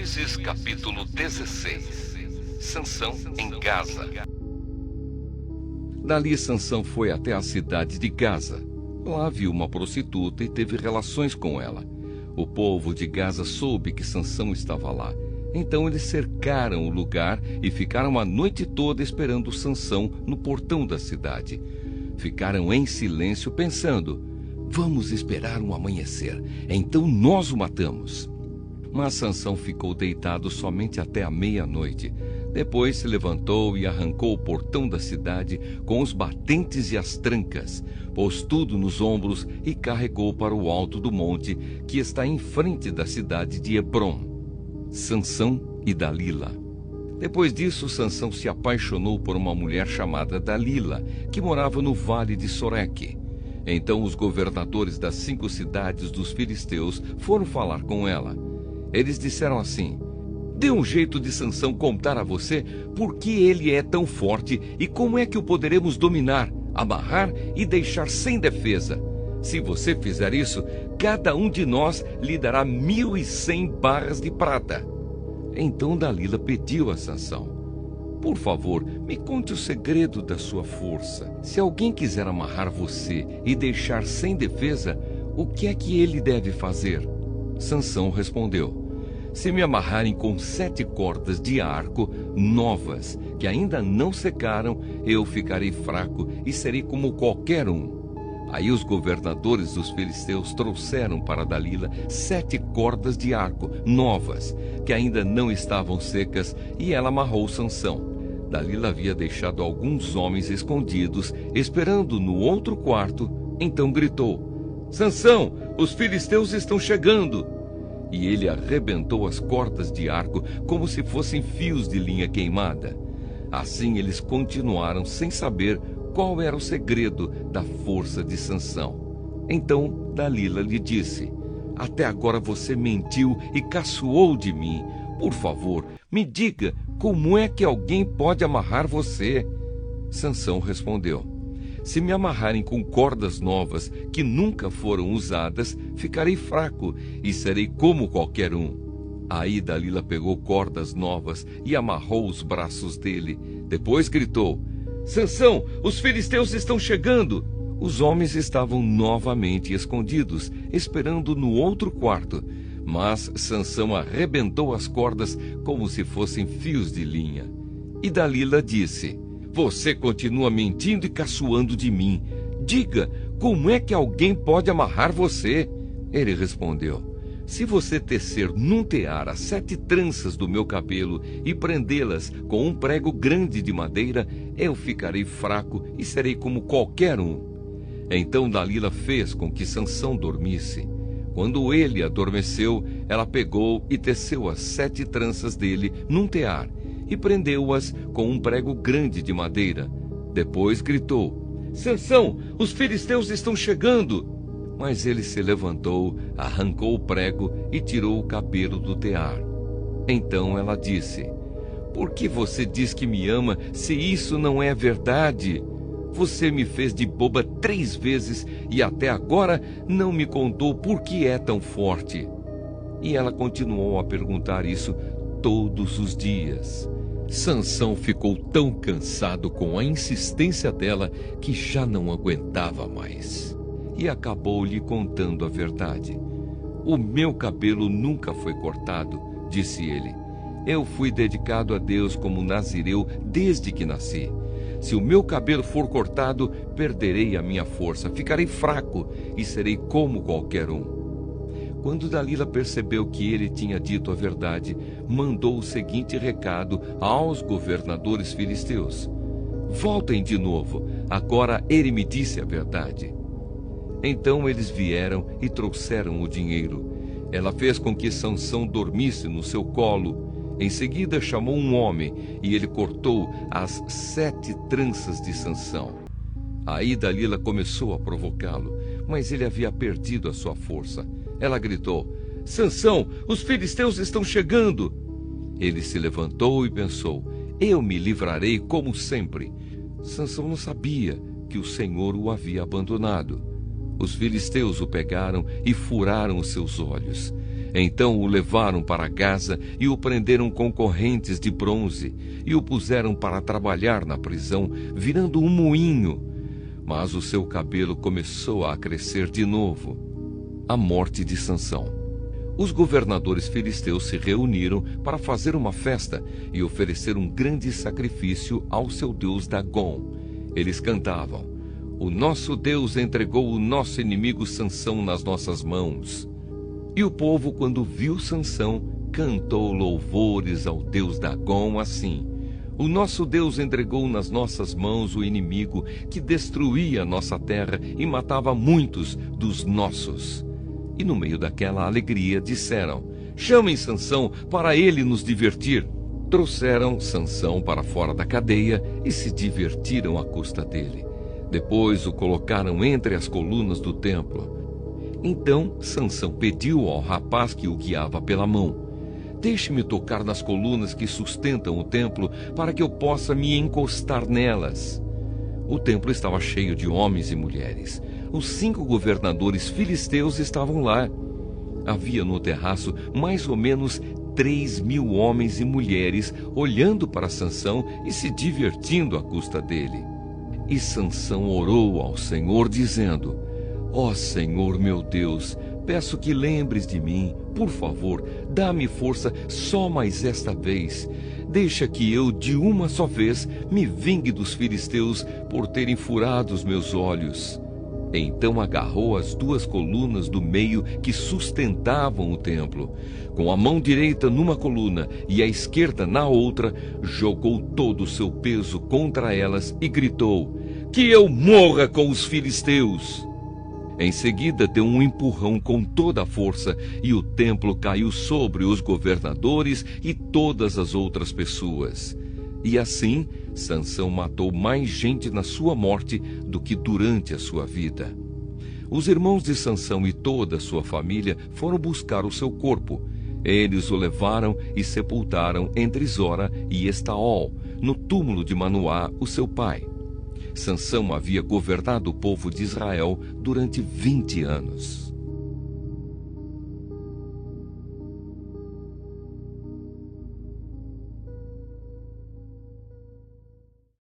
Juízes capítulo 16. Sansão em Gaza. Dali Sansão foi até a cidade de Gaza. Lá viu uma prostituta e teve relações com ela. O povo de Gaza soube que Sansão estava lá. Então eles cercaram o lugar e ficaram a noite toda esperando Sansão no portão da cidade. Ficaram em silêncio pensando: vamos esperar um amanhecer, então nós o matamos. Mas Sansão ficou deitado somente até a meia-noite. Depois se levantou e arrancou o portão da cidade com os batentes e as trancas, pôs tudo nos ombros e carregou para o alto do monte que está em frente da cidade de Hebrom. Sansão e Dalila. Depois disso, Sansão se apaixonou por uma mulher chamada Dalila, que morava no vale de Soreque. Então os governadores das 5 cidades dos filisteus foram falar com ela. Eles disseram assim: dê um jeito de Sansão contar a você por que ele é tão forte e como é que o poderemos dominar, amarrar e deixar sem defesa. Se você fizer isso, cada um de nós lhe dará 1.100 barras de prata. Então Dalila pediu a Sansão: por favor, me conte o segredo da sua força. Se alguém quiser amarrar você e deixar sem defesa, o que é que ele deve fazer? Sansão respondeu: se me amarrarem com 7 cordas de arco novas, que ainda não secaram, eu ficarei fraco e serei como qualquer um. Aí os governadores dos filisteus trouxeram para Dalila 7 cordas de arco novas, que ainda não estavam secas, e ela amarrou Sansão. Dalila havia deixado alguns homens escondidos, esperando no outro quarto. Então gritou: Sansão, os filisteus estão chegando! E ele arrebentou as cordas de arco como se fossem fios de linha queimada. Assim eles continuaram sem saber qual era o segredo da força de Sansão. Então Dalila lhe disse: até agora você mentiu e caçoou de mim. Por favor, me diga, como é que alguém pode amarrar você? Sansão respondeu: se me amarrarem com cordas novas que nunca foram usadas, ficarei fraco e serei como qualquer um. Aí Dalila pegou cordas novas e amarrou os braços dele. Depois gritou: Sansão, os filisteus estão chegando! Os homens estavam novamente escondidos, esperando no outro quarto. Mas Sansão arrebentou as cordas como se fossem fios de linha. E Dalila disse: você continua mentindo e caçoando de mim. Diga, como é que alguém pode amarrar você? Ele respondeu: se você tecer num tear as 7 tranças do meu cabelo e prendê-las com um prego grande de madeira, eu ficarei fraco e serei como qualquer um. Então Dalila fez com que Sansão dormisse. Quando ele adormeceu, ela pegou e teceu as 7 tranças dele num tear e prendeu-as com um prego grande de madeira. Depois gritou: Sansão, os filisteus estão chegando! Mas ele se levantou, arrancou o prego e tirou o cabelo do tear. Então ela disse: por que você diz que me ama se isso não é verdade? Você me fez de boba 3 vezes e até agora não me contou por que é tão forte. E ela continuou a perguntar isso todos os dias. Sansão ficou tão cansado com a insistência dela que já não aguentava mais. E acabou lhe contando a verdade. O meu cabelo nunca foi cortado, disse ele. Eu fui dedicado a Deus como nazireu desde que nasci. Se o meu cabelo for cortado, perderei a minha força, ficarei fraco e serei como qualquer um. Quando Dalila percebeu que ele tinha dito a verdade, mandou o seguinte recado aos governadores filisteus: voltem de novo, agora ele me disse a verdade. Então eles vieram e trouxeram o dinheiro. Ela fez com que Sansão dormisse no seu colo. Em seguida chamou um homem e ele cortou as 7 tranças de Sansão. Aí Dalila começou a provocá-lo, mas ele havia perdido a sua força. Ela gritou: Sansão, os filisteus estão chegando! Ele se levantou e pensou: eu me livrarei como sempre. Sansão não sabia que o Senhor o havia abandonado. Os filisteus o pegaram e furaram os seus olhos. Então o levaram para Gaza e o prenderam com correntes de bronze e o puseram para trabalhar na prisão, virando um moinho. Mas o seu cabelo começou a crescer de novo. A morte de Sansão. Os governadores filisteus se reuniram para fazer uma festa e oferecer um grande sacrifício ao seu deus Dagom. Eles cantavam: "O nosso Deus entregou o nosso inimigo Sansão nas nossas mãos." E o povo, quando viu Sansão, cantou louvores ao deus Dagom assim: "O nosso Deus entregou nas nossas mãos o inimigo que destruía a nossa terra e matava muitos dos nossos." E no meio daquela alegria disseram: "Chamem Sansão para ele nos divertir." Trouxeram Sansão para fora da cadeia e se divertiram à custa dele. Depois o colocaram entre as colunas do templo. Então Sansão pediu ao rapaz que o guiava pela mão: "Deixe-me tocar nas colunas que sustentam o templo, para que eu possa me encostar nelas." O templo estava cheio de homens e mulheres. Os 5 governadores filisteus estavam lá. Havia no terraço mais ou menos 3.000 homens e mulheres olhando para Sansão e se divertindo à custa dele. E Sansão orou ao Senhor, dizendo: "Ó Senhor meu Deus, peço que lembres de mim. Por favor, dá-me força só mais esta vez. Deixa que eu, de uma só vez, me vingue dos filisteus por terem furado os meus olhos." Então agarrou as 2 colunas do meio que sustentavam o templo. Com a mão direita numa coluna e a esquerda na outra, jogou todo o seu peso contra elas e gritou: "Que eu morra com os filisteus!" Em seguida deu um empurrão com toda a força e o templo caiu sobre os governadores e todas as outras pessoas. E assim, Sansão matou mais gente na sua morte do que durante a sua vida. Os irmãos de Sansão e toda a sua família foram buscar o seu corpo. Eles o levaram e sepultaram entre Zora e Estaol, no túmulo de Manoá, o seu pai. Sansão havia governado o povo de Israel durante 20 anos.